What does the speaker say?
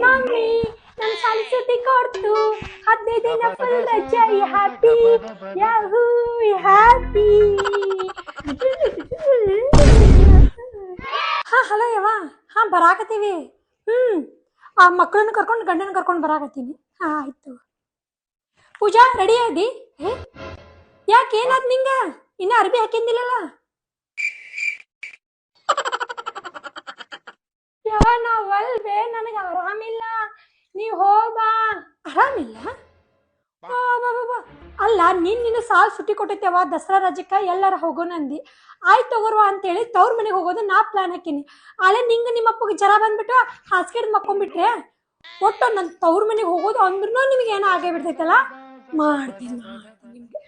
Mummy ನನ್ ಶಾಲೆ ಸುದ್ದಿ ಕೊಡ್ತು 15 ದಿನ ಫುಲ್ ರಜಾ ಹ್ಯಾಪಿ ಯಾಹೂ ಹ್ಯಾಪಿ. ಹಾ ಹಲೋ ಯವ್ವ. ಹಾ ಬರಾಕತ್ತೀವಿ. ಆ ಮಕ್ಕಳನ್ನ ಕರ್ಕೊಂಡು ಗಂಡನ ಕರ್ಕೊಂಡು ಬರಾಕತ್ತೀನಿ. ಹಾ ಆಯ್ತು. ಪೂಜಾ ರೆಡಿ ಆದಿ? ಯಾಕೆ ಏನಾದ್ ನಿಂಗ? ಇನ್ನ ಅರ್ಬಿ ಹಾಕಿಂದಿಲ್ಲಲ್ಲ? ಯಾವ ನಾವಲ್ವೇ, ನನಗೆ ಆರಾಮಿಲ್ಲ, ನೀವ್ ಹೋಬಾ. ಆರಾಮಿಲ್ಲ? ಅಲ್ಲ ನಿನ್ನ ಸಾಲ್ ಸುಟ್ಟಿ ಕೊಟ್ಟೈತೆವ ದಸರಾ ರಜಕ್ಕ ಎಲ್ಲಾರ ಹೋಗೋಣ ಅಂದಿ. ಆಯ್ತು ತಗೋರ್ವಾ ಅಂತೇಳಿ ತವ್ರ ಮನೆಗೆ ಹೋಗೋದು ನಾ ಪ್ಲಾನ್ ಹಾಕಿನಿ. ಆಲೆ ನಿಂಗ ನಿಮ್ಮಪ್ಪಗೆ ಜರ ಬಂದ್ಬಿಟ್ಟು ಹಾಸ್ಗೆಡ್ ಮಕ್ಕೊಂಡ್ಬಿಟ್ರೆ ಒಟ್ಟು ನನ್ ತವ್ರ ಮನೆಗೆ ಹೋಗೋದು ಅಂದ್ರೂ ನಿಮ್ಗೆ ಏನೋ ಆಗೇ ಬಿಡ್ತೈತಲ್ಲ. ಮಾಡ್ತೀನಿ ನಿಮ್ಗೆ.